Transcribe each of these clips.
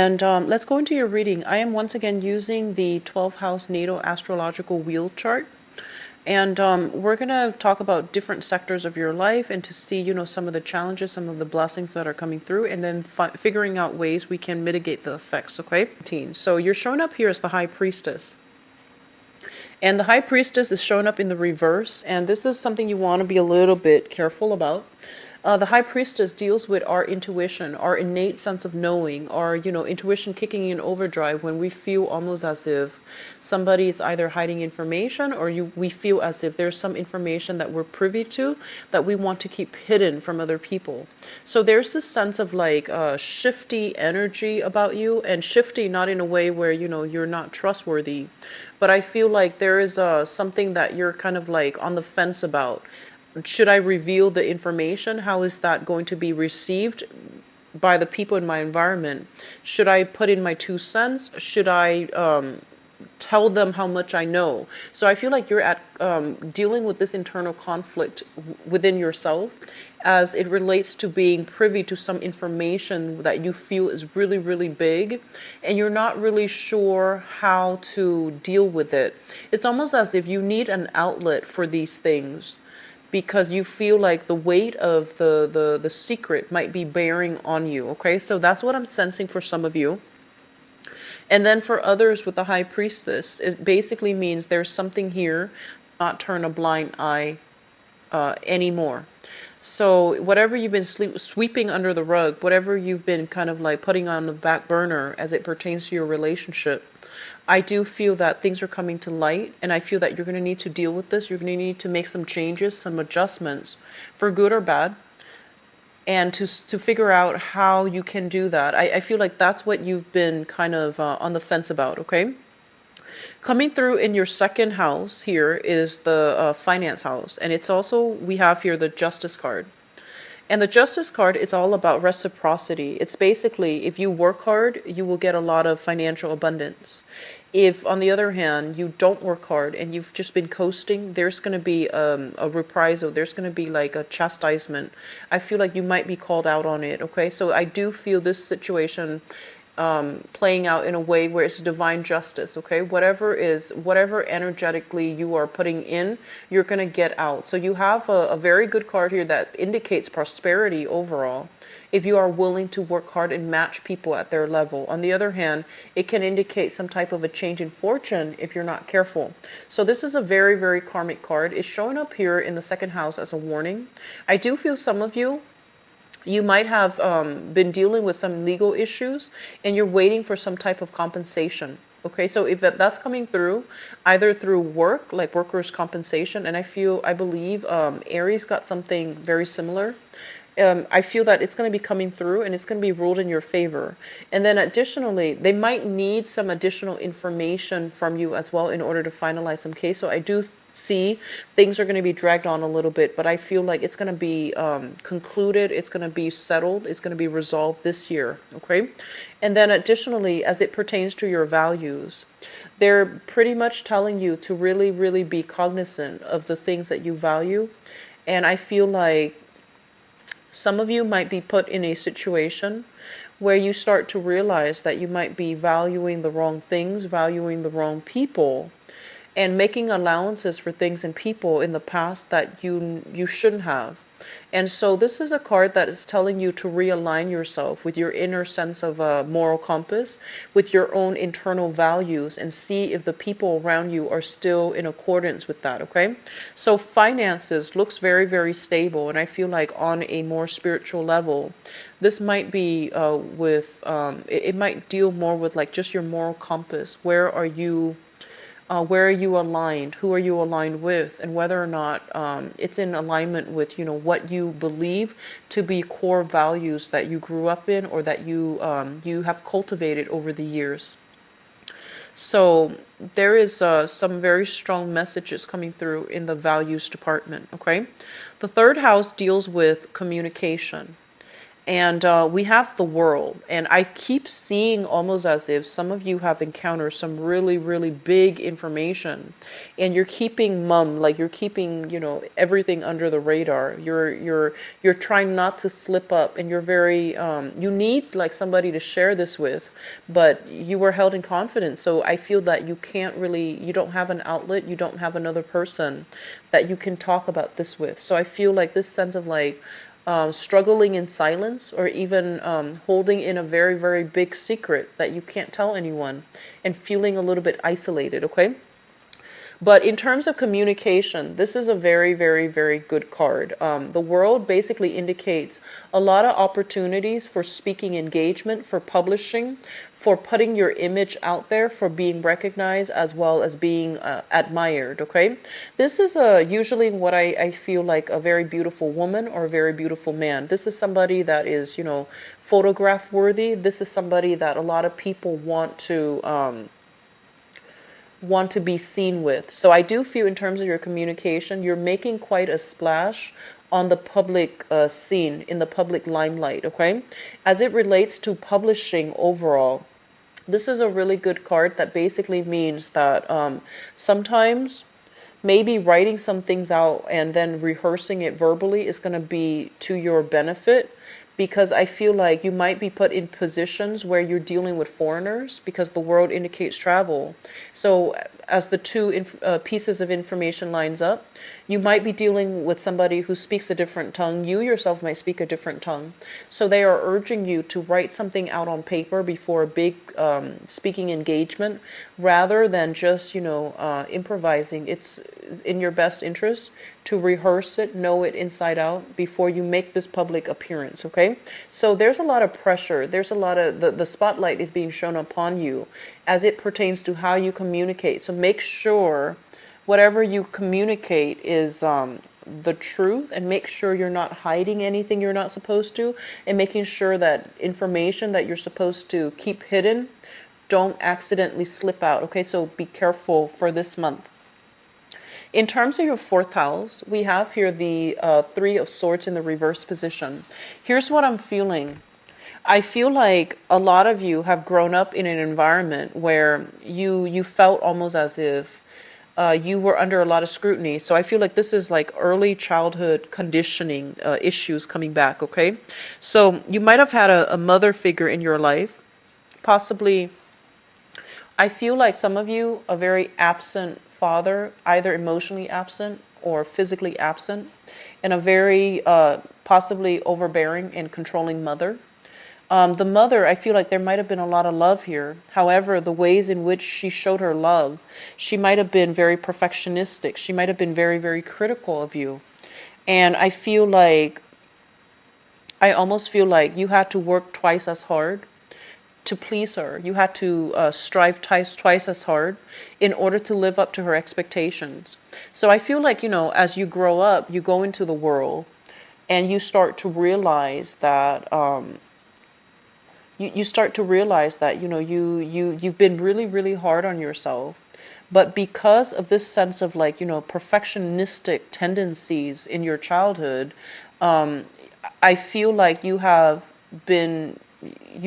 And let's go into your reading. I am once again using the 12 house natal astrological wheel chart. And we're going to talk about different sectors of your life and to see, some of the challenges, some of the blessings that are coming through, and then figuring out ways we can mitigate the effects, okay? So you're showing up here as the High Priestess. And the High Priestess is showing up in the reverse, and this is something you want to be a little bit careful about. The High Priestess deals with our intuition, our innate sense of knowing, our, intuition kicking in overdrive when we feel almost as if somebody is either hiding information or we feel as if there's some information that we're privy to that we want to keep hidden from other people. So there's this sense of like shifty energy about you, and shifty not in a way where, you're not trustworthy, but I feel like there is something that you're kind of like on the fence about. Should I reveal the information? How is that going to be received by the people in my environment? Should I put in my 2 cents? Should I tell them how much I know? So I feel like you're at dealing with this internal conflict within yourself as it relates to being privy to some information that you feel is really, really big, and you're not really sure how to deal with it. It's almost as if you need an outlet for these things, because you feel like the weight of the secret might be bearing on you, okay? So that's what I'm sensing for some of you. And then for others with the High Priestess, it basically means there's something here, not turn a blind eye anymore. So whatever you've been sweeping under the rug, whatever you've been kind of like putting on the back burner as it pertains to your relationship, I do feel that things are coming to light, and I feel that you're going to need to deal with this. You're going to need to make some changes, some adjustments, for good or bad, and to figure out how you can do that. I feel like that's what you've been kind of on the fence about, okay? Coming through in your second house here is the finance house, and it's also, we have here the Justice card. And the Justice card is all about reciprocity. It's basically, if you work hard, you will get a lot of financial abundance. If, on the other hand, you don't work hard and you've just been coasting, there's going to be a reprisal. There's going to be like a chastisement. I feel like you might be called out on it, okay? So I do feel this situation playing out in a way where it's divine justice, okay? Whatever energetically you are putting in, you're going to get out. So you have a very good card here that indicates prosperity overall, if you are willing to work hard and match people at their level. On the other hand, it can indicate some type of a change in fortune if you're not careful. So this is a very, very karmic card. It's showing up here in the second house as a warning. I do feel some of you might have been dealing with some legal issues and you're waiting for some type of compensation. Okay, so if that's coming through, either through work, like workers' compensation, and I believe Aries got something very similar. I feel that it's going to be coming through and it's going to be ruled in your favor. And then additionally, they might need some additional information from you as well in order to finalize some case. So I do see things are going to be dragged on a little bit, but I feel like it's going to be concluded, it's going to be settled, it's going to be resolved this year, okay? And then additionally, as it pertains to your values, they're pretty much telling you to really, really be cognizant of the things that you value. And I feel like some of you might be put in a situation where you start to realize that you might be valuing the wrong things, valuing the wrong people, and making allowances for things and people in the past that you shouldn't have. And so this is a card that is telling you to realign yourself with your inner sense of a moral compass, with your own internal values, and see if the people around you are still in accordance with that, okay? So finances looks very, very stable, and I feel like on a more spiritual level, this might be it might deal more with like just your moral compass. Where are you aligned? Who are you aligned with? And whether or not it's in alignment with, what you believe to be core values that you grew up in or that you have cultivated over the years. So there is some very strong messages coming through in the values department, okay? The third house deals with communication. And we have the world. And I keep seeing almost as if some of you have encountered some really, really big information, and you're keeping mum, like you're keeping, everything under the radar. You're trying not to slip up, and you're very, you need like somebody to share this with, but you were held in confidence. So I feel that you don't have an outlet, you don't have another person that you can talk about this with. So I feel like this sense of like, struggling in silence, or even holding in a very, very big secret that you can't tell anyone, and feeling a little bit isolated, okay? But in terms of communication, this is a very, very, very good card. The world basically indicates a lot of opportunities for speaking engagement, for publishing, for putting your image out there, for being recognized, as well as being admired, okay? This is usually what I feel like a very beautiful woman or a very beautiful man. This is somebody that is, photograph worthy. This is somebody that a lot of people want to be seen with. So I do feel in terms of your communication, you're making quite a splash on the public scene, in the public limelight, okay? As it relates to publishing overall, this is a really good card that basically means that sometimes maybe writing some things out and then rehearsing it verbally is going to be to your benefit, because I feel like you might be put in positions where you're dealing with foreigners, because the world indicates travel. So as the two pieces of information lines up, you might be dealing with somebody who speaks a different tongue. You yourself might speak a different tongue. So they are urging you to write something out on paper before a big speaking engagement, rather than just, improvising. It's in your best interest to rehearse it, know it inside out before you make this public appearance, okay? So there's a lot of pressure. There's a lot of, the spotlight is being shown upon you as it pertains to how you communicate. So make sure whatever you communicate is the truth, and make sure you're not hiding anything you're not supposed to, and making sure that information that you're supposed to keep hidden don't accidentally slip out, okay? So be careful for this month. In terms of your fourth house, we have here the Three of Swords in the reverse position. Here's what I'm feeling. I feel like a lot of you have grown up in an environment where you felt almost as if you were under a lot of scrutiny. So I feel like this is like early childhood conditioning issues coming back, okay? So you might have had a mother figure in your life, possibly. I feel like some of you, a very absent father, either emotionally absent or physically absent, and a very possibly overbearing and controlling mother. The mother, I feel like there might have been a lot of love here. However, the ways in which she showed her love, she might have been very perfectionistic. She might have been very, very critical of you. And I almost feel like you had to work twice as hard to please her. You had to strive twice as hard in order to live up to her expectations. So I feel like, as you grow up, you go into the world and you start to realize that you've been really, really hard on yourself. But because of this sense of perfectionistic tendencies in your childhood, I feel like you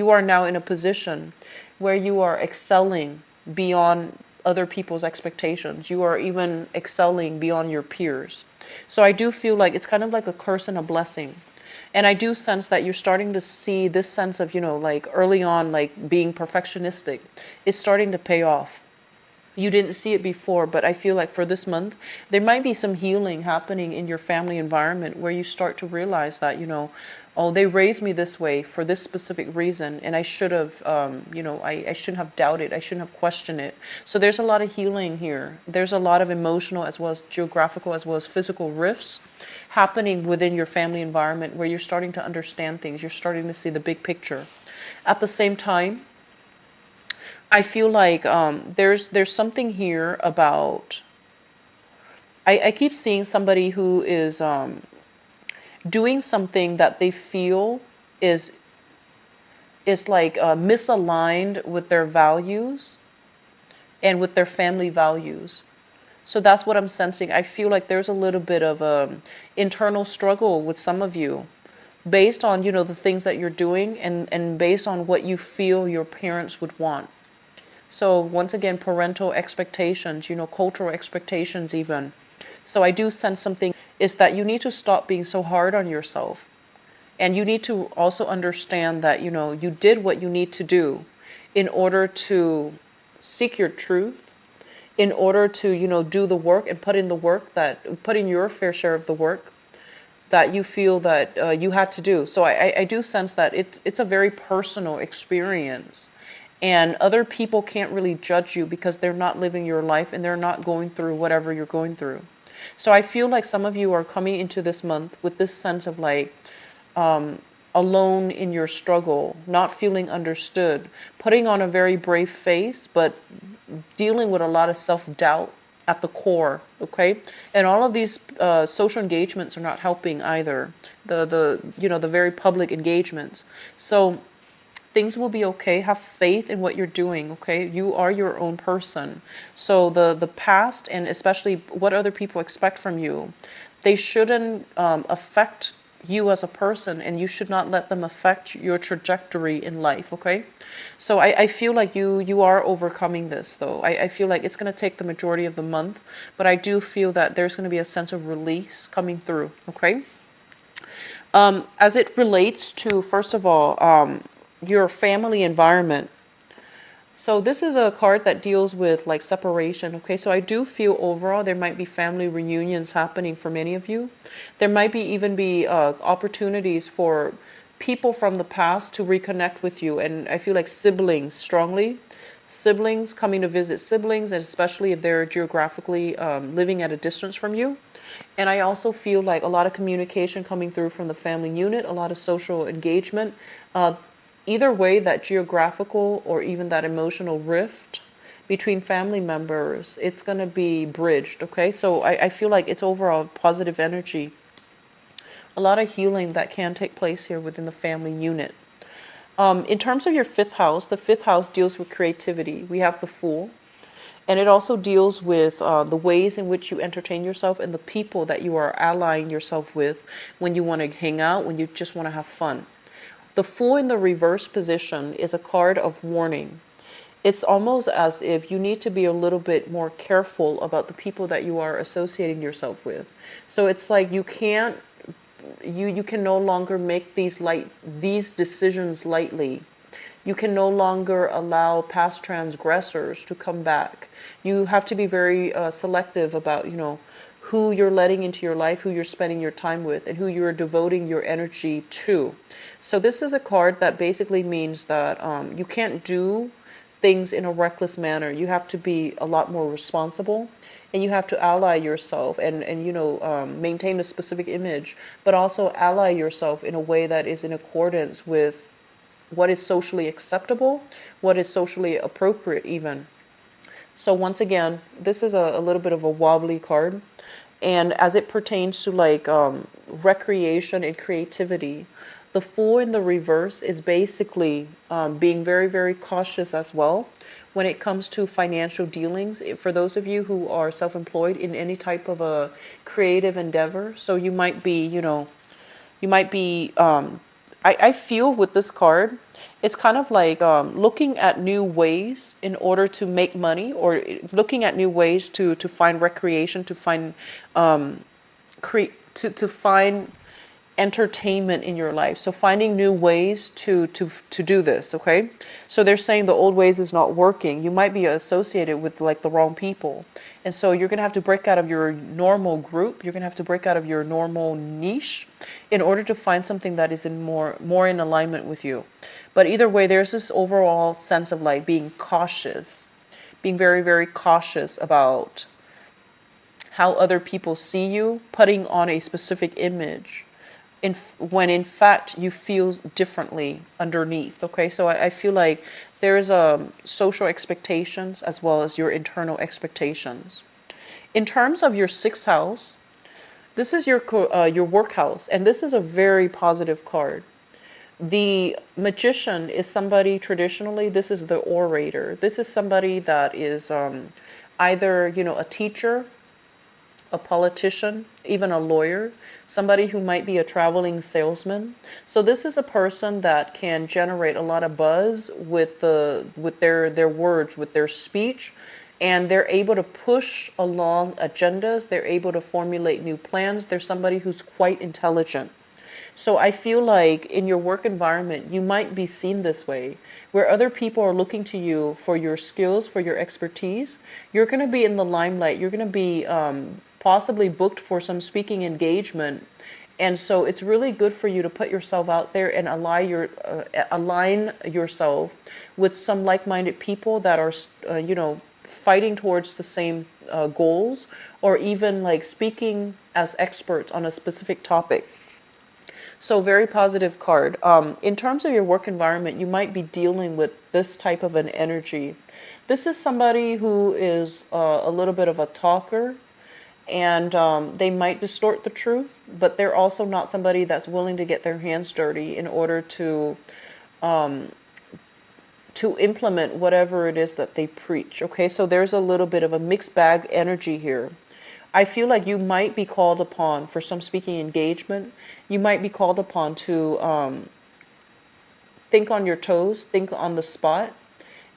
are now in a position where you are excelling beyond other people's expectations. You are even excelling beyond your peers. So I do feel like it's kind of like a curse and a blessing. And I do sense that you're starting to see this sense of, early on, being perfectionistic is starting to pay off. You didn't see it before, but I feel like for this month, there might be some healing happening in your family environment where you start to realize that, oh, they raised me this way for this specific reason, and I should have, I shouldn't have doubted, I shouldn't have questioned it. So there's a lot of healing here. There's a lot of emotional as well as geographical as well as physical rifts happening within your family environment where you're starting to understand things. You're starting to see the big picture. At the same time, I feel like there's something here about, I keep seeing somebody who is doing something that they feel is misaligned with their values and with their family values. So that's what I'm sensing. I feel like there's a little bit of internal struggle with some of you based on, the things that you're doing, and based on what you feel your parents would want. So once again, parental expectations, cultural expectations even. So I do sense something is that you need to stop being so hard on yourself. And you need to also understand that, you did what you need to do in order to seek your truth, in order to, do the work and put in the work, that put in your fair share of the work that you feel that you had to do. So I do sense that it's a very personal experience. And other people can't really judge you because they're not living your life and they're not going through whatever you're going through. So I feel like some of you are coming into this month with this sense of like, alone in your struggle, not feeling understood, putting on a very brave face, but dealing with a lot of self-doubt at the core. Okay, and all of these social engagements are not helping either. The very public engagements. So things will be okay. Have faith in what you're doing. Okay, you are your own person. So the past, and especially what other people expect from you, they shouldn't affect you as a person, and you should not let them affect your trajectory in life. Okay, so I feel like you are overcoming this, though. I feel like it's going to take the majority of the month, but I do feel that there's going to be a sense of release coming through. Okay, as it relates to, first of all, your family environment. So this is a card that deals with like separation. Okay, so I do feel overall there might be family reunions happening for many of you. There might be even be opportunities for people from the past to reconnect with you. And I feel like siblings strongly. Siblings coming to visit siblings, and especially if they're geographically living at a distance from you. And I also feel like a lot of communication coming through from the family unit, a lot of social engagement. Either way, that geographical or even that emotional rift between family members, it's going to be bridged. Okay, so I feel like it's overall positive energy. A lot of healing that can take place here within the family unit. In terms of your fifth house, the fifth house deals with creativity. We have the Fool. And it also deals with the ways in which you entertain yourself and the people that you are allying yourself with when you want to hang out, when you just want to have fun. The Fool in the reverse position is a card of warning. It's almost as if you need to be a little bit more careful about the people that you are associating yourself with. So it's like you can no longer make these decisions lightly. You can no longer allow past transgressors to come back. You have to be very selective about, who you're letting into your life, who you're spending your time with, and who you're devoting your energy to. So this is a card that basically means that you can't do things in a reckless manner. You have to be a lot more responsible, and you have to ally yourself and maintain a specific image, but also ally yourself in a way that is in accordance with what is socially acceptable, what is socially appropriate even. So once again, this is a little bit of a wobbly card. And as it pertains to like recreation and creativity, the Fool in the reverse is basically being very, very cautious as well when it comes to financial dealings. For those of you who are self-employed in any type of a creative endeavor, so you might be, I feel with this card, it's kind of like looking at new ways in order to make money, or looking at new ways to find recreation, to find to find entertainment in your life. So finding new ways to do this. Okay, so they're saying the old ways is not working. You might be associated with like the wrong people, and so you're gonna have to break out of your normal group. You're gonna have to break out of your normal niche in order to find something that is in more in alignment with you. But either way, there's this overall sense of like being cautious, being very, very cautious about how other people see you, putting on a specific image when in fact you feel differently underneath. Okay, so I feel like there's social expectations as well as your internal expectations. In terms of your sixth house, this is your work house, and this is a very positive card. The Magician is somebody, traditionally, this is the orator. This is somebody that is either, a teacher, a politician, even a lawyer, somebody who might be a traveling salesman. So this is a person that can generate a lot of buzz with their words, with their speech, and they're able to push along agendas. They're able to formulate new plans. They're somebody who's quite intelligent. So I feel like in your work environment, you might be seen this way, where other people are looking to you for your skills, for your expertise. You're going to be in the limelight. You're going to be possibly booked for some speaking engagement. And so it's really good for you to put yourself out there and align yourself with some like-minded people that are, fighting towards the same goals, or even like speaking as experts on a specific topic. So very positive card. In terms of your work environment, you might be dealing with this type of an energy. This is somebody who is a little bit of a talker, and they might distort the truth, but they're also not somebody that's willing to get their hands dirty in order to implement whatever it is that they preach. Okay, so there's a little bit of a mixed bag energy here. I feel like you might be called upon for some speaking engagement. You might be called upon to think on your toes, think on the spot.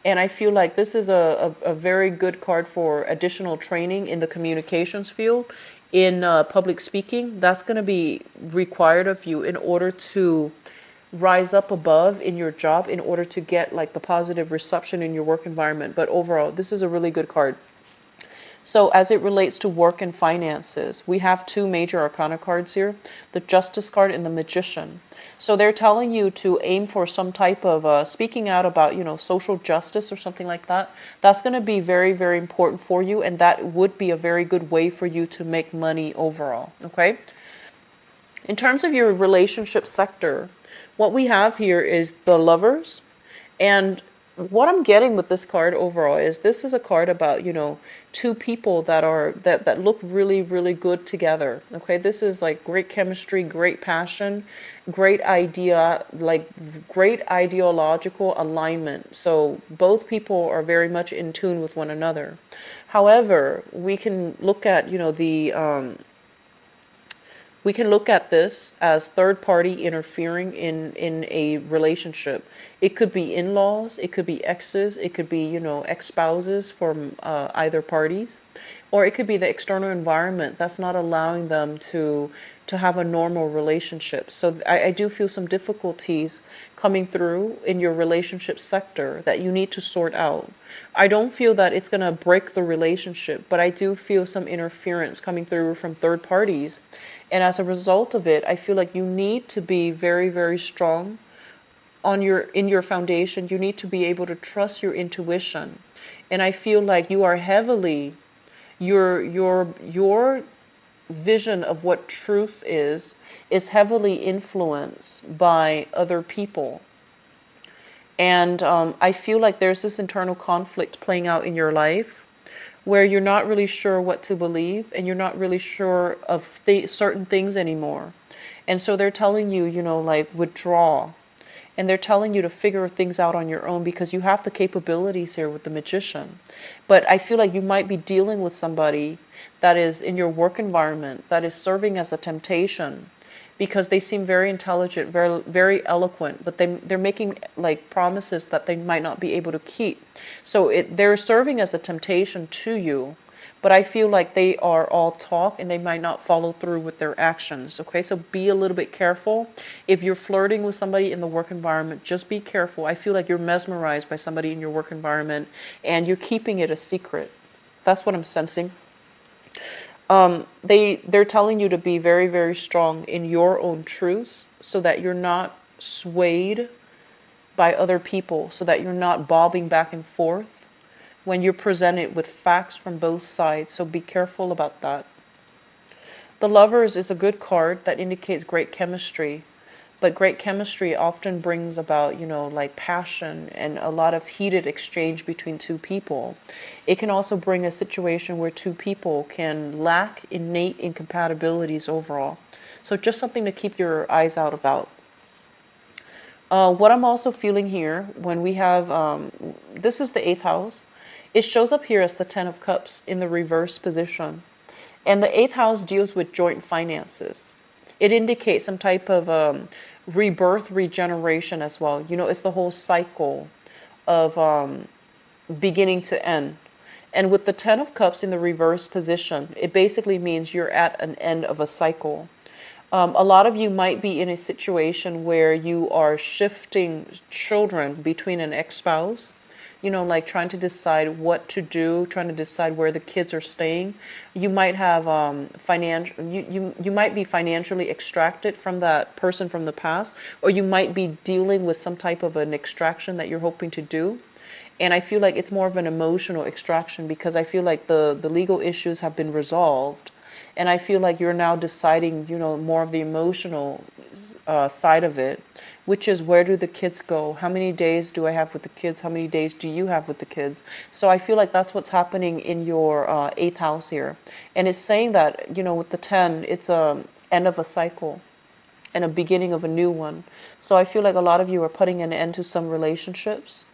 And I feel like this is a very good card for additional training in the communications field, in public speaking. That's going to be required of you in order to rise up above in your job, in order to get like the positive reception in your work environment. But overall, this is a really good card. So as it relates to work and finances, we have two major arcana cards here, the Justice card and the Magician. So they're telling you to aim for some type of speaking out about, social justice or something like that. That's going to be very, very important for you, and that would be a very good way for you to make money overall, okay? In terms of your relationship sector, what we have here is the Lovers, and what I'm getting with this card overall is this is a card about, two people that look really, really good together. Okay, this is like great chemistry, great passion, great idea, like great ideological alignment. So both people are very much in tune with one another. However, we can look at, we can look at this as third party interfering in a relationship. It could be in-laws, it could be exes, it could be, ex-spouses from either parties, or it could be the external environment that's not allowing them to have a normal relationship. So I do feel some difficulties coming through in your relationship sector that you need to sort out. I don't feel that it's going to break the relationship, but I do feel some interference coming through from third parties. And as a result of it, I feel like you need to be very, very strong in your foundation. You need to be able to trust your intuition. And I feel like you are heavily, your vision of what truth is heavily influenced by other people. And I feel like there's this internal conflict playing out in your life, where you're not really sure what to believe, and you're not really sure of certain things anymore. And so they're telling you, like withdraw. And they're telling you to figure things out on your own, because you have the capabilities here with the Magician. But I feel like you might be dealing with somebody that is in your work environment that is serving as a temptation, because they seem very intelligent, very, very eloquent, but they're making like promises that they might not be able to keep. So they're serving as a temptation to you, but I feel like they are all talk and they might not follow through with their actions. Okay, so be a little bit careful. If you're flirting with somebody in the work environment, just be careful. I feel like you're mesmerized by somebody in your work environment and you're keeping it a secret. That's what I'm sensing. They're telling you to be very, very strong in your own truths, so that you're not swayed by other people, so that you're not bobbing back and forth when you're presented with facts from both sides. So be careful about that. The Lovers is a good card that indicates great chemistry, but great chemistry often brings about, like passion and a lot of heated exchange between two people. It can also bring a situation where two people can lack innate incompatibilities overall. So just something to keep your eyes out about. What I'm also feeling here when we have, this is the 8th house. It shows up here as the 10 of Cups in the reverse position. And the eighth house deals with joint finances. It indicates some type of rebirth, regeneration as well. You know, it's the whole cycle of beginning to end. And with the Ten of Cups in the reverse position, it basically means you're at an end of a cycle. A lot of you might be in a situation where you are shifting children between an ex-spouse, you know, like trying to decide what to do, trying to decide where the kids are staying. You might have you might be financially extracted from that person from the past, or you might be dealing with some type of an extraction that you're hoping to do. And I feel like it's more of an emotional extraction because I feel like the legal issues have been resolved. And I feel like you're now deciding, you know, more of the emotional side of it, which is where do the kids go? How many days do I have with the kids? How many days do you have with the kids? So I feel like that's what's happening in your eighth house here. And it's saying that, you know, with the 10, it's a end of a cycle and a beginning of a new one. So I feel like a lot of you are putting an end to some relationships.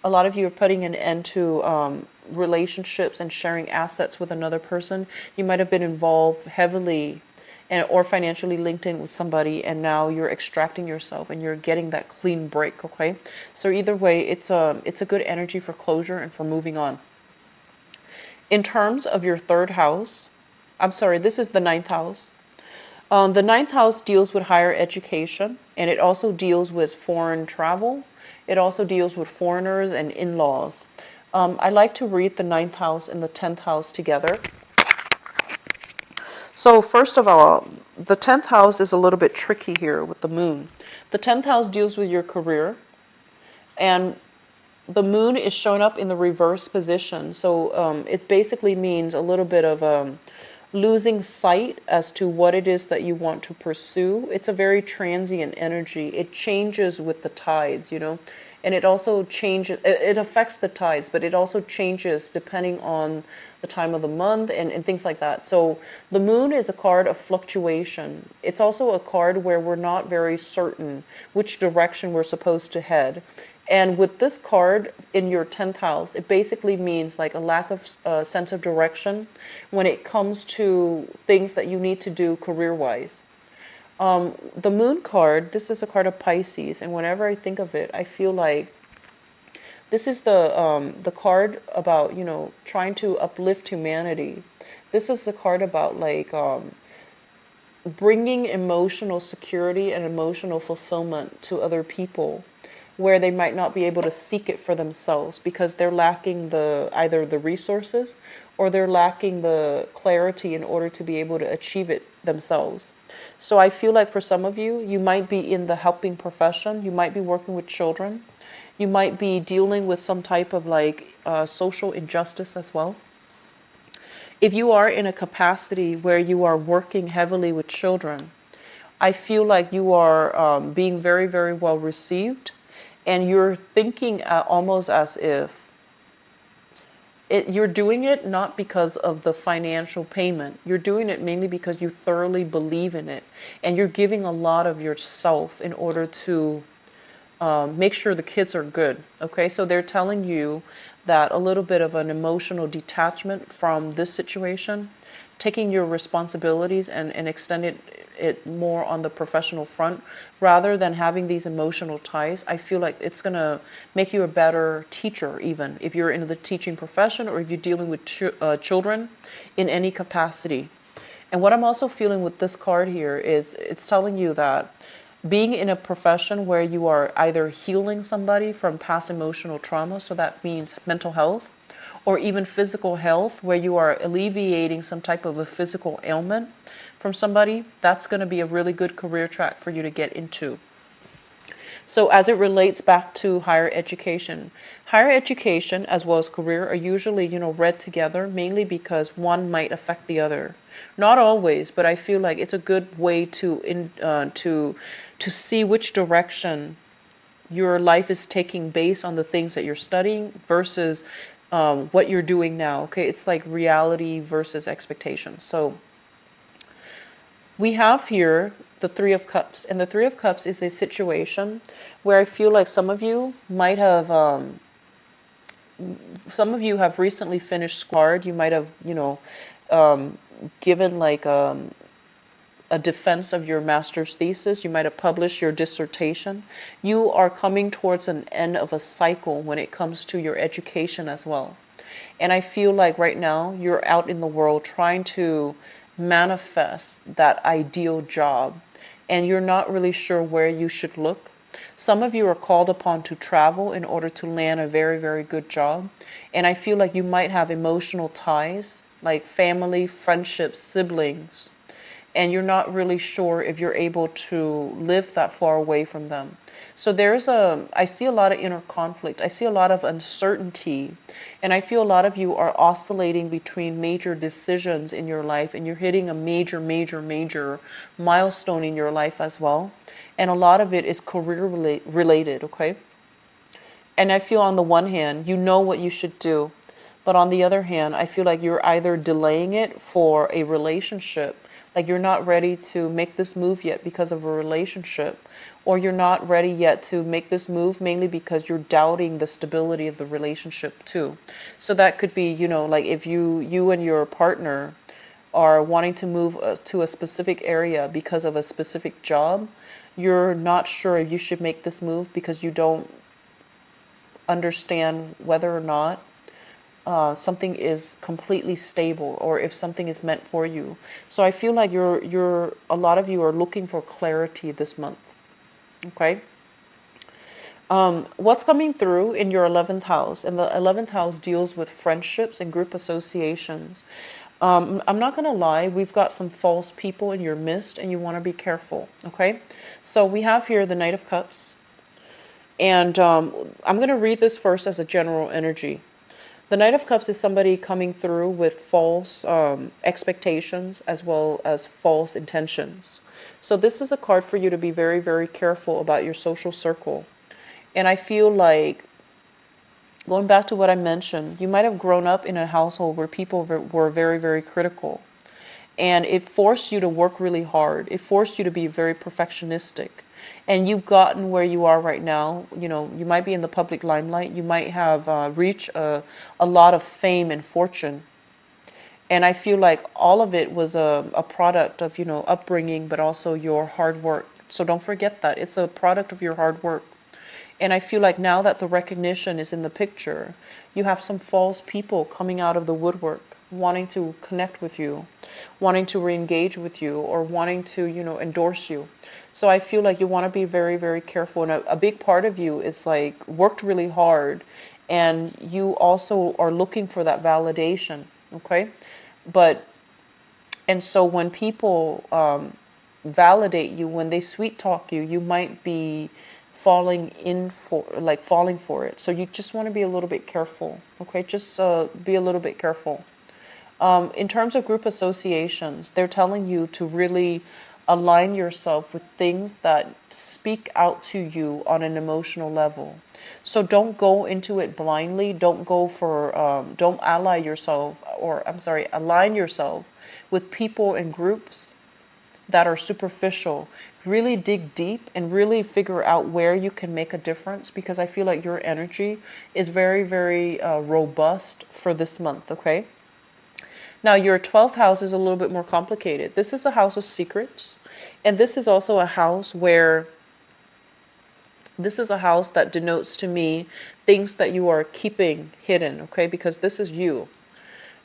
A lot of you are putting an end to relationships and sharing assets with another person. You might have been involved heavily or financially linked in with somebody, and now you're extracting yourself and you're getting that clean break. Okay, so either way, it's a good energy for closure and for moving on. In terms of your third house, I'm sorry, this is the ninth house. The ninth house deals with higher education, and it also deals with foreign travel. It also deals with foreigners and in-laws. I like to read the ninth house and the 10th house together. So first of all, the 10th house is a little bit tricky here with the moon. The 10th house deals with your career, and the moon is showing up in the reverse position. So it basically means a little bit of losing sight as to what it is that you want to pursue. It's a very transient energy. It changes with the tides, you know, and it also changes, it affects the tides, but it also changes depending on the time of the month and things like that. So the moon is a card of fluctuation. It's also a card where we're not very certain which direction we're supposed to head. And with this card in your 10th house, it basically means like a lack of sense of direction when it comes to things that you need to do career-wise. The moon card, this is a card of Pisces, and whenever I think of it, I feel like this is the card about, you know, trying to uplift humanity. This is the card about like bringing emotional security and emotional fulfillment to other people, where they might not be able to seek it for themselves because they're lacking either the resources or they're lacking the clarity in order to be able to achieve it themselves. So I feel like for some of you, you might be in the helping profession, you might be working with children, you might be dealing with some type of like social injustice as well. If you are in a capacity where you are working heavily with children, I feel like you are being very, very well received. And you're thinking almost as if you're doing it not because of the financial payment. You're doing it mainly because you thoroughly believe in it. And you're giving a lot of yourself in order to make sure the kids are good. Okay, so they're telling you that a little bit of an emotional detachment from this situation, taking your responsibilities and extending it more on the professional front rather than having these emotional ties. I feel like it's going to make you a better teacher, even if you're in the teaching profession or if you're dealing with children in any capacity. And what I'm also feeling with this card here is it's telling you that being in a profession where you are either healing somebody from past emotional trauma, so that means mental health, or even physical health, where you are alleviating some type of a physical ailment from somebody, that's going to be a really good career track for you to get into. So as it relates back to higher education as well as career are usually, you know, read together, mainly because one might affect the other. Not always, but I feel like it's a good way to see which direction your life is taking based on the things that you're studying versus what you're doing now. Okay, it's like reality versus expectation. So we have here the Three of Cups, and the Three of Cups is a situation where I feel like some of you might have, some of you have recently finished school. You might have, you know, given like a defense of your master's thesis. You might have published your dissertation. You are coming towards an end of a cycle when it comes to your education as well. And I feel like right now you're out in the world trying to manifest that ideal job, and you're not really sure where you should look. Some of you are called upon to travel in order to land a very, very good job. And I feel like you might have emotional ties, like family, friendships, siblings, and you're not really sure if you're able to live that far away from them. So I see a lot of inner conflict. I see a lot of uncertainty. And I feel a lot of you are oscillating between major decisions in your life, and you're hitting a major, major, major milestone in your life as well. And a lot of it is career related, okay? And I feel on the one hand, you know what you should do. But on the other hand, I feel like you're either delaying it for a relationship, like you're not ready to make this move yet because of a relationship, or you're not ready yet to make this move mainly because you're doubting the stability of the relationship too. So that could be, like if you and your partner are wanting to move to a specific area because of a specific job, you're not sure if you should make this move because you don't understand whether or not something is completely stable, or if something is meant for you. So I feel like a lot of you are looking for clarity this month. Okay. What's coming through in your 11th house? And the 11th house deals with friendships and group associations. I'm not going to lie, we've got some false people in your midst, and you want to be careful. Okay. So we have here the Knight of Cups. And I'm going to read this first as a general energy. The Knight of Cups is somebody coming through with false expectations as well as false intentions. So this is a card for you to be very, very careful about your social circle. And I feel like, going back to what I mentioned, you might have grown up in a household where people were very, very critical. And it forced you to work really hard. It forced you to be very perfectionistic. And you've gotten where you are right now. You might be in the public limelight. You might have reached a lot of fame and fortune. And I feel like all of it was a product of, upbringing, but also your hard work. So don't forget that. It's a product of your hard work. And I feel like now that the recognition is in the picture, you have some false people coming out of the woodwork, wanting to connect with you, wanting to re-engage with you, or wanting to, endorse you. So I feel like you want to be very, very careful. And a big part of you is like worked really hard, and you also are looking for that validation. Okay. And so when people validate you, when they sweet talk you, you might be falling for it. So you just want to be a little bit careful. Okay. Just be a little bit careful. In terms of group associations, they're telling you to really align yourself with things that speak out to you on an emotional level. So don't go into it blindly. Don't align yourself with people and groups that are superficial. Really dig deep and really figure out where you can make a difference, because I feel like your energy is very, very robust for this month, okay? Now, your 12th house is a little bit more complicated. This is a house of secrets. And this is also a house that denotes to me things that you are keeping hidden, okay? Because this is you.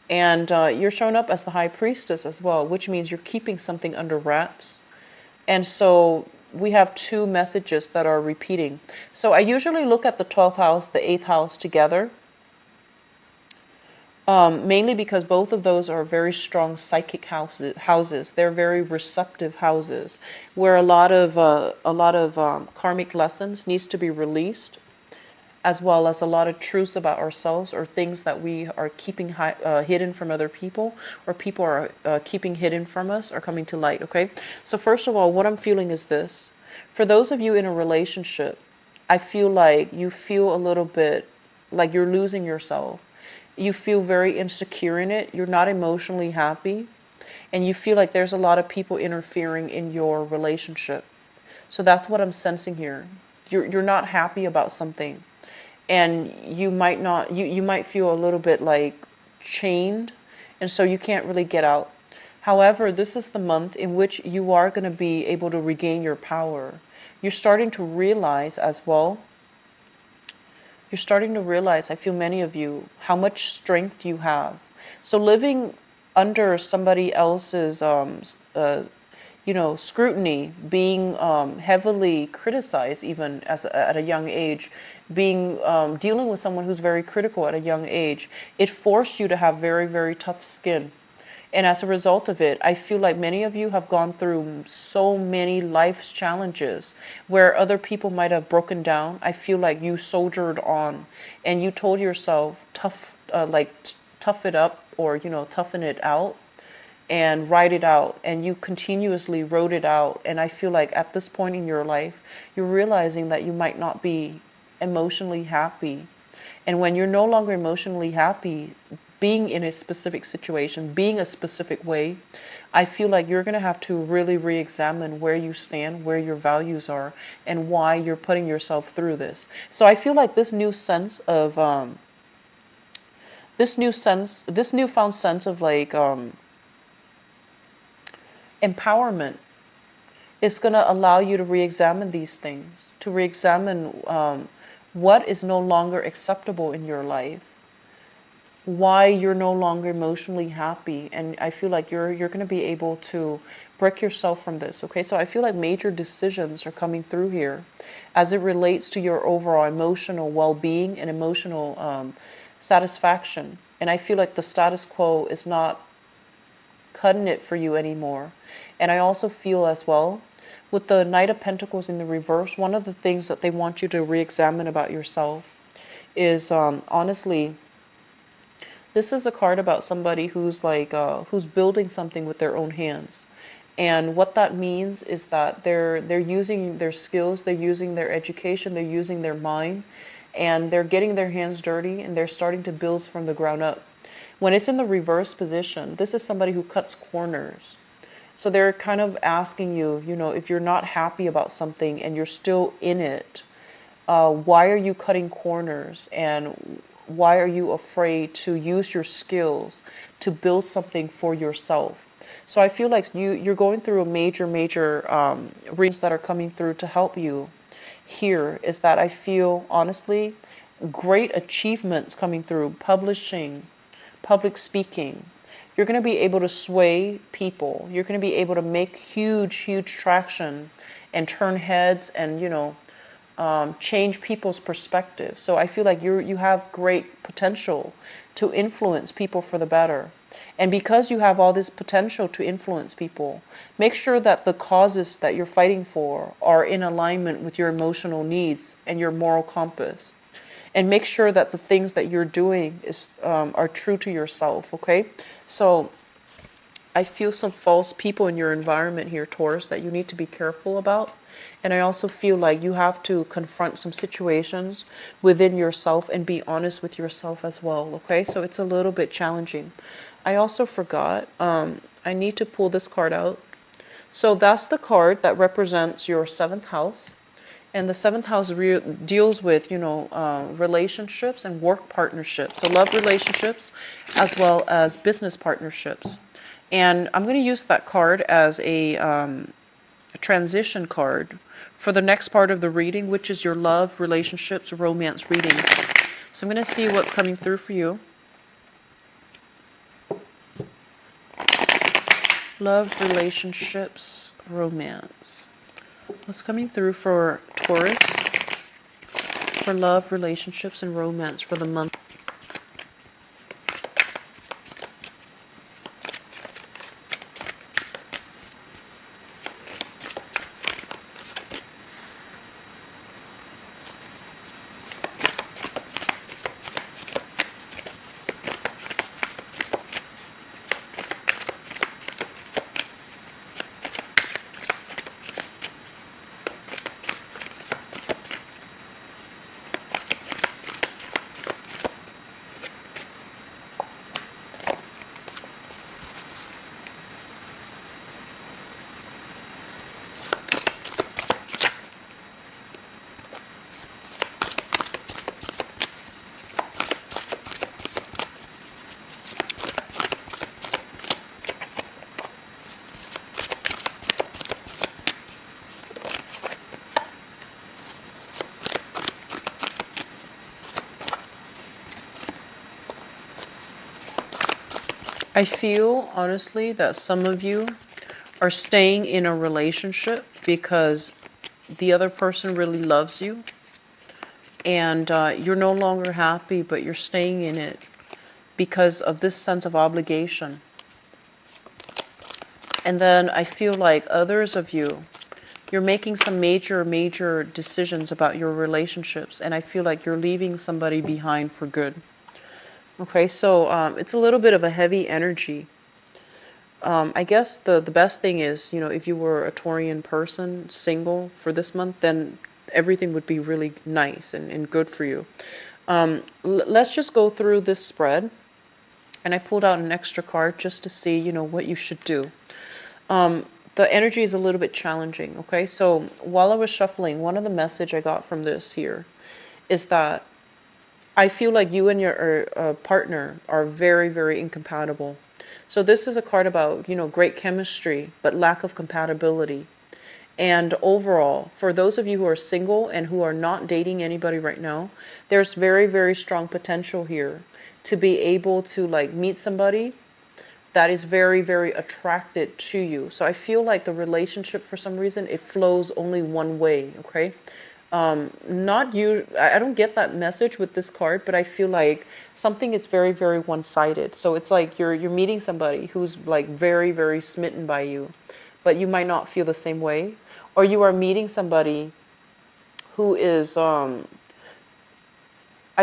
And you're showing up as the High Priestess as well, which means you're keeping something under wraps. And so we have two messages that are repeating. So I usually look at the 12th house, the 8th house together. Mainly because both of those are very strong psychic houses. They're very receptive houses, where a lot of karmic lessons needs to be released, as well as a lot of truths about ourselves, or things that we are keeping hidden from other people, or people are keeping hidden from us, are coming to light. Okay. So first of all, what I'm feeling is this: for those of you in a relationship, I feel like you feel a little bit like you're losing yourself. You feel very insecure in it. You're not emotionally happy. And you feel like there's a lot of people interfering in your relationship. So that's what I'm sensing here. You're not happy about something. And you might feel a little bit like chained. And so you can't really get out. However, this is the month in which you are going to be able to regain your power. You're starting to realize as well, you're starting to realize, I feel many of you, how much strength you have. So living under somebody else's, scrutiny, being heavily criticized even at a young age, being dealing with someone who's very critical at a young age, it forced you to have very, very tough skin. And as a result of it, I feel like many of you have gone through so many life's challenges where other people might have broken down. I feel like you soldiered on and you told yourself, tough it up, or, toughen it out and write it out. And you continuously wrote it out. And I feel like at this point in your life, you're realizing that you might not be emotionally happy. And when you're no longer emotionally happy, being in a specific situation, being a specific way, I feel like you're going to have to really re-examine where you stand, where your values are, and why you're putting yourself through this. So I feel like this newfound sense of like empowerment is going to allow you to re-examine these things, to re-examine what is no longer acceptable in your life, why you're no longer emotionally happy. And I feel like you're going to be able to break yourself from this. Okay, so I feel like major decisions are coming through here as it relates to your overall emotional well-being and emotional satisfaction. And I feel like the status quo is not cutting it for you anymore. And I also feel as well, with the Knight of Pentacles in the reverse, one of the things that they want you to re-examine about yourself is honestly, this is a card about somebody who's like who's building something with their own hands. And what that means is that they're using their skills, they're using their education, they're using their mind, and they're getting their hands dirty and they're starting to build from the ground up. When it's in the reverse position, this is somebody who cuts corners. So they're kind of asking you, if you're not happy about something and you're still in it, why are you cutting corners? And why are you afraid to use your skills to build something for yourself? So I feel like you're going through a major reasons that are coming through to help you here is that I feel, honestly, great achievements coming through, publishing, public speaking. You're going to be able to sway people. You're going to be able to make huge traction and turn heads and, change people's perspective. So I feel like you have great potential to influence people for the better. And because you have all this potential to influence people, make sure that the causes that you're fighting for are in alignment with your emotional needs and your moral compass. And make sure that the things that you're doing are true to yourself, okay? So I feel some false people in your environment here, Taurus, that you need to be careful about. And I also feel like you have to confront some situations within yourself and be honest with yourself as well, okay? So it's a little bit challenging. I also forgot, I need to pull this card out. So that's the card that represents your 7th house. And the 7th house deals with, relationships and work partnerships. So love relationships as well as business partnerships. And I'm going to use that card as a transition card for the next part of the reading, which is your love, relationships, romance reading. So I'm going to see what's coming through for you. Love, relationships, romance. What's coming through for Taurus for love, relationships, and romance for the month? I feel honestly that some of you are staying in a relationship because the other person really loves you, and you're no longer happy, but you're staying in it because of this sense of obligation. And then I feel like others of you, you're making some major decisions about your relationships, and I feel like you're leaving somebody behind for good. Okay, so it's a little bit of a heavy energy. I guess the best thing is, if you were a Taurian person, single for this month, then everything would be really nice and good for you. Let's just go through this spread. And I pulled out an extra card just to see, what you should do. The energy is a little bit challenging, okay? So while I was shuffling, one of the message I got from this here is that I feel like you and your partner are very incompatible. So this is a card about, great chemistry, but lack of compatibility. And overall, for those of you who are single and who are not dating anybody right now, there's very strong potential here to be able to meet somebody that is very attracted to you. So I feel like the relationship, for some reason, it flows only one way, okay? Not you. I don't get that message with this card, but I feel like something is very one-sided. So it's like you're meeting somebody who's very smitten by you, but you might not feel the same way. Or you are meeting somebody who is I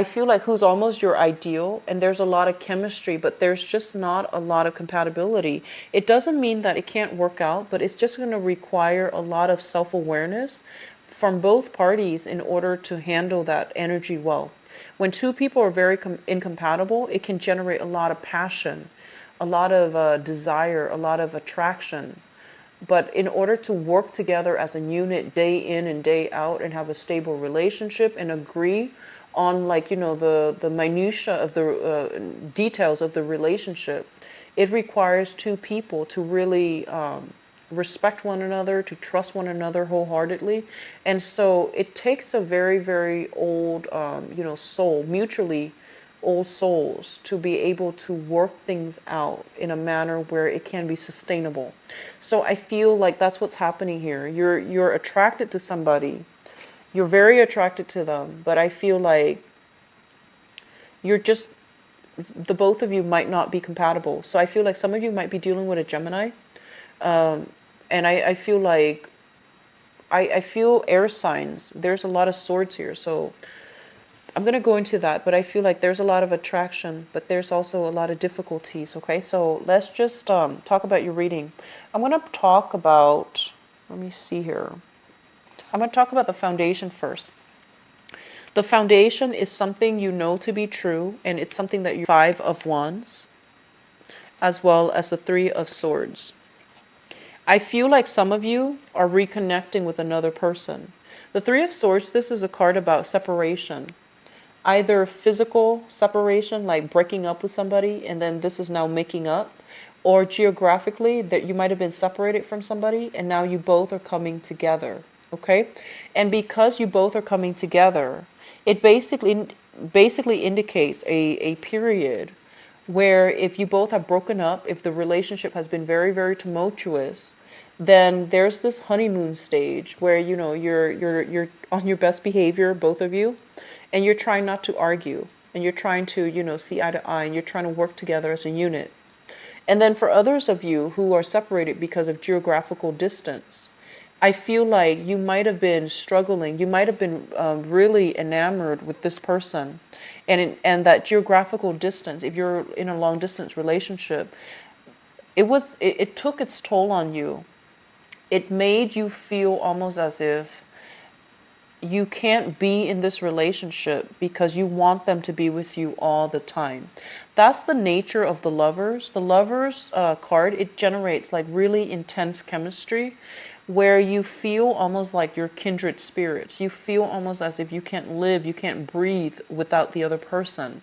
feel like who's almost your ideal, and there's a lot of chemistry, but there's just not a lot of compatibility. It doesn't mean that it can't work out, but it's just going to require a lot of self-awareness from both parties in order to handle that energy well. When two people are very incompatible, it can generate a lot of passion, a lot of desire, a lot of attraction. But in order to work together as a unit day in and day out and have a stable relationship and agree on the minutia of the details of the relationship, it requires two people to really respect one another, to trust one another wholeheartedly. And so it takes a very old soul, mutually old souls, to be able to work things out in a manner where it can be sustainable. So I feel like that's what's happening here. You're attracted to somebody. You're very attracted to them, but I feel like the both of you might not be compatible. So I feel like some of you might be dealing with a Gemini. And I feel like, I feel air signs. There's a lot of swords here. So I'm going to go into that, but I feel like there's a lot of attraction, but there's also a lot of difficulties. Okay, so let's just talk about your reading. I'm going to talk about, let me see here. I'm going to talk about the foundation first. The foundation is something you know to be true, and it's something that you 5 of Wands, as well as the 3 of Swords. I feel like some of you are reconnecting with another person. The 3 of Swords, this is a card about separation. Either physical separation, like breaking up with somebody, and then this is now making up, or geographically, that you might have been separated from somebody, and now you both are coming together. Okay? And because you both are coming together, it basically indicates a period where if you both have broken up, if the relationship has been very tumultuous, then there's this honeymoon stage where you're on your best behavior, both of you, and you're trying not to argue, and you're trying to see eye to eye, and you're trying to work together as a unit. And then for others of you who are separated because of geographical distance, I feel like you might have been struggling. You might have been really enamored with this person, and that geographical distance. If you're in a long distance relationship, it took its toll on you. It made you feel almost as if you can't be in this relationship because you want them to be with you all the time. That's the nature of the Lovers. The Lovers card, it generates really intense chemistry where you feel almost like you're kindred spirits. You feel almost as if you can't live, you can't breathe without the other person.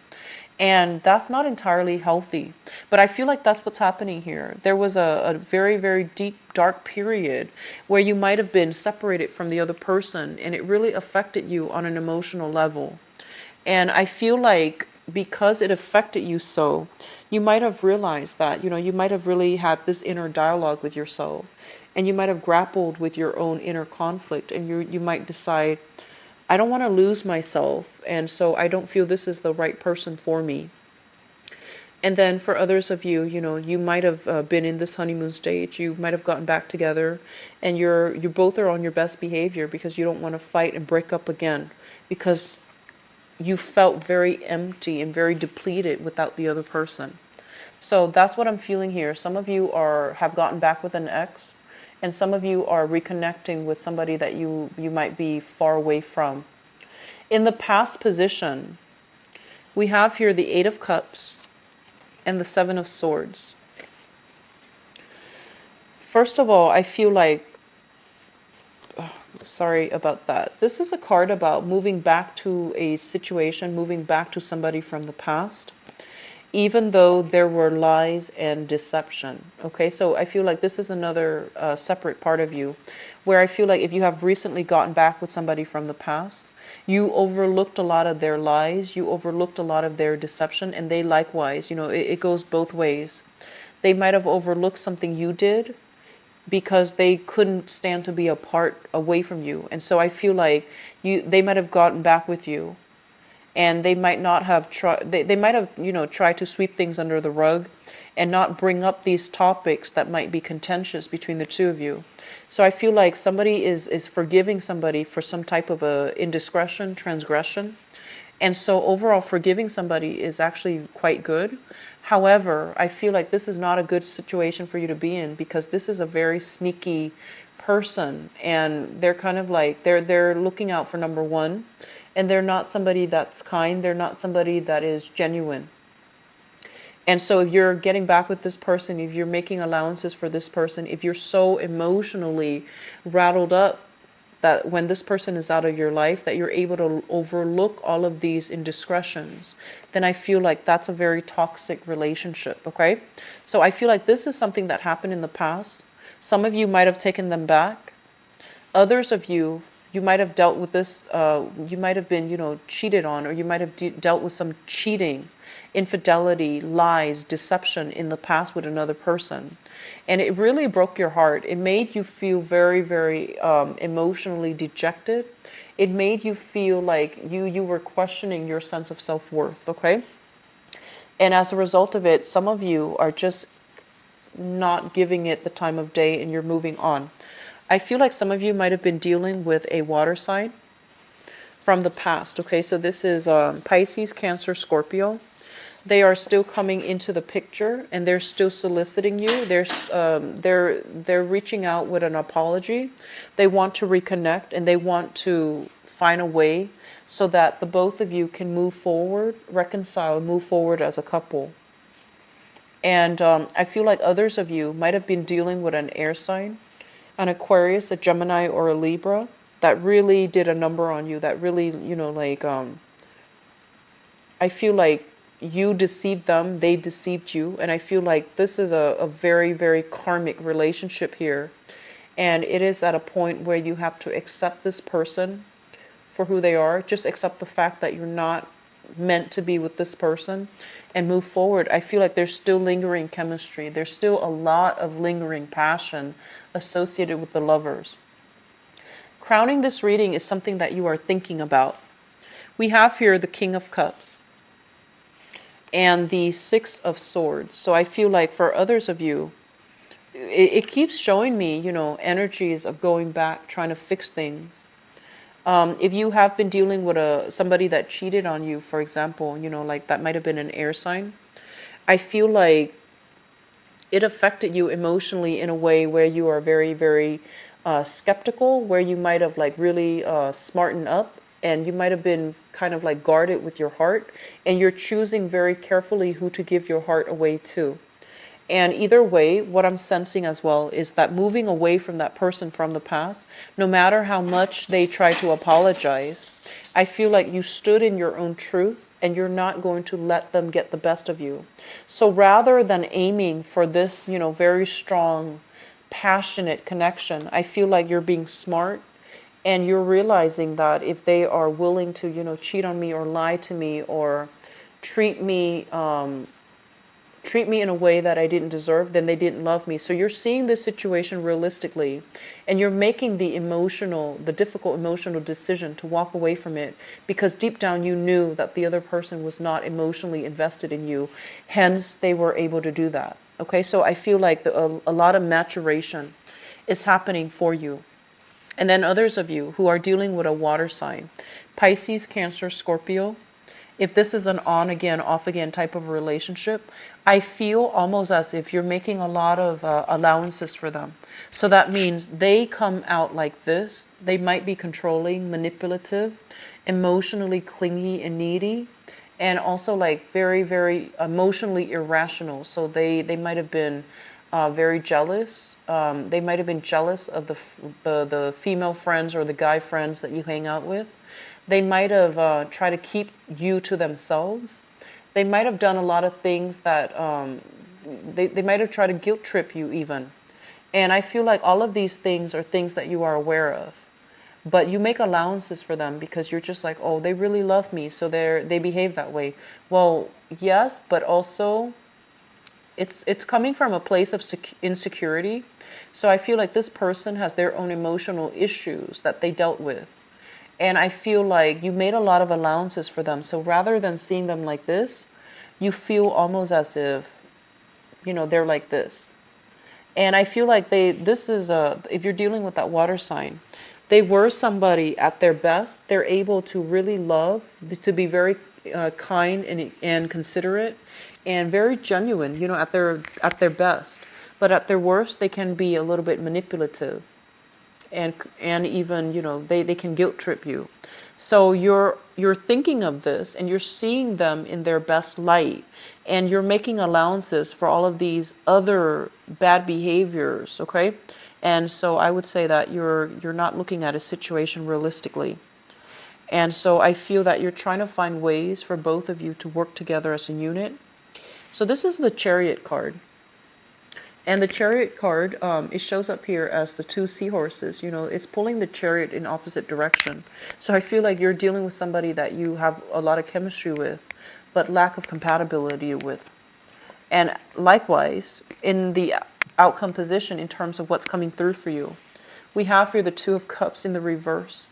And that's not entirely healthy. But I feel like that's what's happening here. There was a very deep, dark period where you might have been separated from the other person, and it really affected you on an emotional level. And I feel like because it affected you so, you might have realized that, you might have really had this inner dialogue with yourself, and you might have grappled with your own inner conflict, and you might decide, I don't want to lose myself, and so I don't feel this is the right person for me. And then for others of you, you might have been in this honeymoon stage. You might have gotten back together, and you both are on your best behavior because you don't want to fight and break up again, because you felt very empty and very depleted without the other person. So that's what I'm feeling here. Some of you have gotten back with an ex, and some of you are reconnecting with somebody that you might be far away from. In the past position, we have here the Eight of Cups and the Seven of Swords. First of all, I feel like, sorry about that. This is a card about moving back to a situation, moving back to somebody from the past, even though there were lies and deception. Okay, so I feel like this is another separate part of you, where I feel like if you have recently gotten back with somebody from the past, you overlooked a lot of their lies, you overlooked a lot of their deception, and they likewise, it goes both ways. They might have overlooked something you did because they couldn't stand to be apart away from you. And so I feel like they might have gotten back with you, and they might not have tried, they might have, tried to sweep things under the rug and not bring up these topics that might be contentious between the two of you. So I feel like somebody is forgiving somebody for some type of a indiscretion, transgression. And so overall, forgiving somebody is actually quite good. However, I feel like this is not a good situation for you to be in, because this is a very sneaky person, and they're kind of like, they're looking out for number one, and they're not somebody that's kind, they're not somebody that is genuine. And so if you're getting back with this person, if you're making allowances for this person, if you're so emotionally rattled up that when this person is out of your life, that you're able to overlook all of these indiscretions, then I feel like that's a very toxic relationship, okay? So I feel like this is something that happened in the past. Some of you might have taken them back. Others of you might have dealt with this, you might have been, cheated on, or you might have dealt with some cheating, infidelity, lies, deception in the past with another person. And it really broke your heart. It made you feel very, very emotionally dejected. It made you feel like you were questioning your sense of self-worth, okay? And as a result of it, some of you are just not giving it the time of day, and you're moving on. I feel like some of you might have been dealing with a water sign from the past, okay? So this is Pisces, Cancer, Scorpio. They are still coming into the picture, and they're still soliciting you. They're reaching out with an apology. They want to reconnect, and they want to find a way so that the both of you can move forward, reconcile, move forward as a couple. And I feel like others of you might have been dealing with an air sign, an Aquarius, a Gemini, or a Libra, that really did a number on you, that really, I feel like you deceived them, they deceived you, and I feel like this is a very, very karmic relationship here. And it is at a point where you have to accept this person for who they are. Just accept the fact that you're not meant to be with this person, and move forward. I feel like there's still lingering chemistry. There's still a lot of lingering passion associated with the lovers. Crowning this reading is something that you are thinking about. We have here the King of Cups and the Six of Swords. So I feel like for others of you, it keeps showing me, energies of going back, trying to fix things. If you have been dealing with somebody that cheated on you, for example, like that might have been an air sign. I feel like it affected you emotionally in a way where you are very, very skeptical, where you might have like really smartened up, and you might have been kind of like guarded with your heart, and you're choosing very carefully who to give your heart away to. And either way, what I'm sensing as well is that moving away from that person from the past, no matter how much they try to apologize, I feel like you stood in your own truth, and you're not going to let them get the best of you. So rather than aiming for this, very strong, passionate connection, I feel like you're being smart, and you're realizing that if they are willing to, cheat on me or lie to me or treat me treat me in a way that I didn't deserve, then they didn't love me. So you're seeing this situation realistically, and you're making the difficult emotional decision to walk away from it because deep down you knew that the other person was not emotionally invested in you. Hence, they were able to do that. Okay, so I feel like a lot of maturation is happening for you. And then others of you who are dealing with a water sign, Pisces, Cancer, Scorpio, if this is an on again, off again type of relationship, I feel almost as if you're making a lot of allowances for them. So that means they come out like this. They might be controlling, manipulative, emotionally clingy and needy, and also like very, very emotionally irrational. So they might have been very jealous. They might have been jealous of the female friends or the guy friends that you hang out with. They might have tried to keep you to themselves. They might have done a lot of things that they might have tried to guilt trip you even. And I feel like all of these things are things that you are aware of. But you make allowances for them because you're just like, oh, they really love me, so they behave that way. Well, yes, but also it's coming from a place of insecurity. So I feel like this person has their own emotional issues that they dealt with. And I feel like you made a lot of allowances for them. So rather than seeing them like this, you feel almost as if, they're like this. And I feel like if you're dealing with that water sign, they were somebody at their best. They're able to really love, to be very kind and considerate and very genuine, at their best. But at their worst, they can be a little bit manipulative. And even they can guilt trip you. So you're thinking of this and you're seeing them in their best light, and you're making allowances for all of these other bad behaviors. Okay, and so I would say that you're not looking at a situation realistically. And so I feel that you're trying to find ways for both of you to work together as a unit. So this is the Chariot card. And the Chariot card, it shows up here as the two seahorses. It's pulling the chariot in opposite direction. So I feel like you're dealing with somebody that you have a lot of chemistry with, but lack of compatibility with. And likewise, in the outcome position in terms of what's coming through for you, we have here the Two of Cups in the reverse.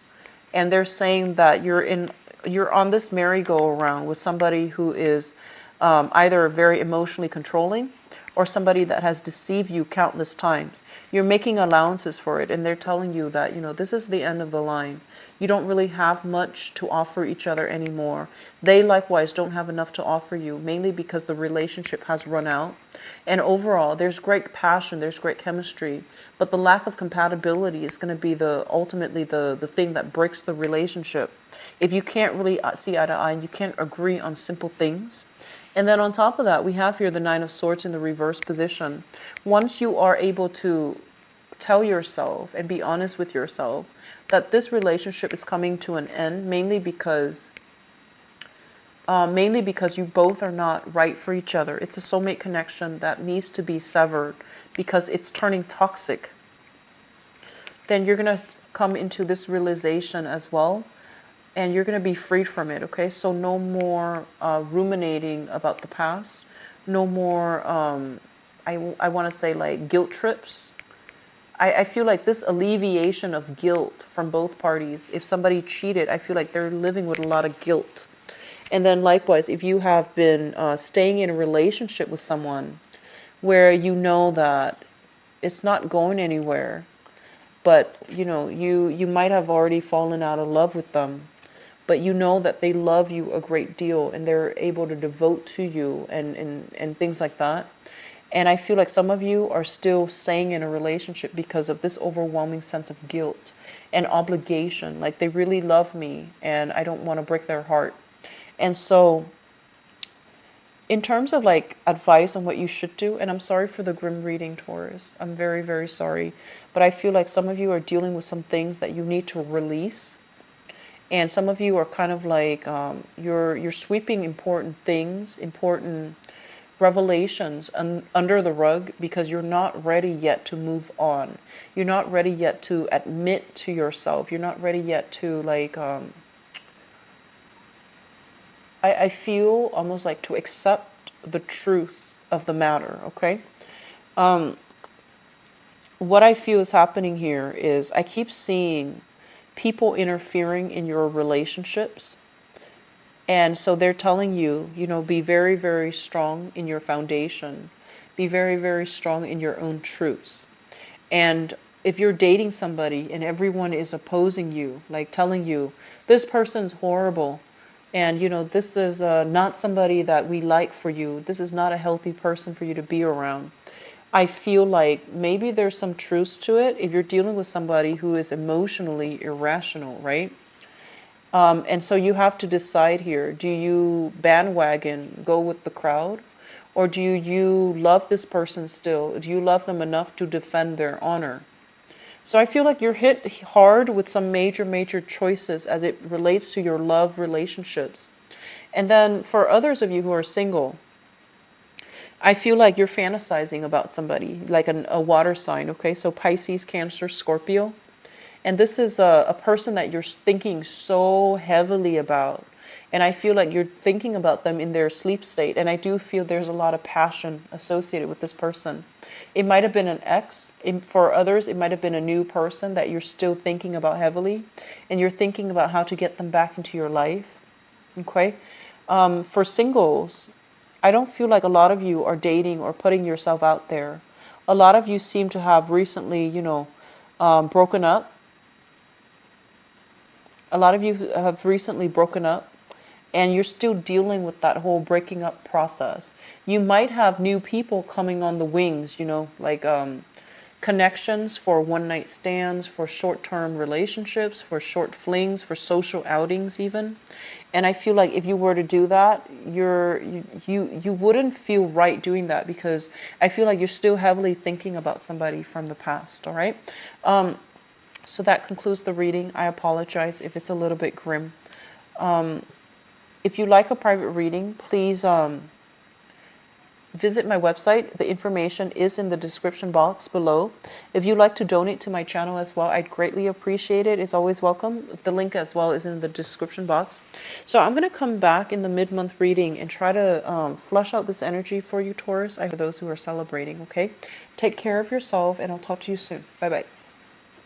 And they're saying that you're on this merry-go-round with somebody who is either very emotionally controlling, or somebody that has deceived you countless times. You're making allowances for it, and they're telling you that, this is the end of the line. You don't really have much to offer each other anymore. They likewise don't have enough to offer you, mainly because the relationship has run out. And overall, there's great passion, there's great chemistry, but the lack of compatibility is going to be ultimately the thing that breaks the relationship. If you can't really see eye to eye and you can't agree on simple things. And then on top of that, we have here the Nine of Swords in the reverse position. Once you are able to tell yourself and be honest with yourself that this relationship is coming to an end, mainly because you both are not right for each other. It's a soulmate connection that needs to be severed because it's turning toxic. Then you're going to come into this realization as well. And you're going to be freed from it, okay? So no more ruminating about the past. No more, I want to say like guilt trips. I feel like this alleviation of guilt from both parties. If somebody cheated, I feel like they're living with a lot of guilt. And then likewise, if you have been staying in a relationship with someone where you know that it's not going anywhere, but you might have already fallen out of love with them, but you know that they love you a great deal and they're able to devote to you and things like that. And I feel like some of you are still staying in a relationship because of this overwhelming sense of guilt and obligation. Like they really love me and I don't want to break their heart. And so in terms of like advice on what you should do, and I'm sorry for the grim reading, Taurus. I'm very, very sorry. But I feel like some of you are dealing with some things that you need to release. And some of you are kind of like, you're sweeping important things, important revelations under the rug because you're not ready yet to move on. You're not ready yet to admit to yourself. You're not ready yet to like, I feel almost like to accept the truth of the matter, okay? Um, what I feel is happening here is I keep seeing people interfering in your relationships. And so they're telling you, be very, very strong in your foundation. Be very, very strong in your own truths. And if you're dating somebody and everyone is opposing you, like telling you, this person's horrible, and this is not somebody that we like for you, this is not a healthy person for you to be around. I feel like maybe there's some truth to it if you're dealing with somebody who is emotionally irrational, right? And so you have to decide here, do you bandwagon, go with the crowd? Or do you love this person still? Do you love them enough to defend their honor? So I feel like you're hit hard with some major, major choices as it relates to your love relationships. And then for others of you who are single, I feel like you're fantasizing about somebody, like a water sign, okay? So Pisces, Cancer, Scorpio. And this is a person that you're thinking so heavily about. And I feel like you're thinking about them in their sleep state. And I do feel there's a lot of passion associated with this person. It might have been an ex. For others, it might have been a new person that you're still thinking about heavily. And you're thinking about how to get them back into your life. Okay? For singles, I don't feel like a lot of you are dating or putting yourself out there. A lot of you seem to have recently, broken up. A lot of you have recently broken up, and you're still dealing with that whole breaking up process. You might have new people coming on the wings, like connections for one night stands, for short-term relationships, for short flings, for social outings even. And I feel like if you were to do that, you wouldn't feel right doing that, because I feel like you're still heavily thinking about somebody from the past, all right? So that concludes the reading. I apologize if it's a little bit grim. If you like a private reading, please visit my website. The information is in the description box below. If you'd like to donate to my channel as well, I'd greatly appreciate it. It's always welcome. The link as well is in the description box. So I'm going to come back in the mid-month reading and try to flush out this energy for you, Taurus. For those who are celebrating, okay? Take care of yourself, and I'll talk to you soon. Bye-bye.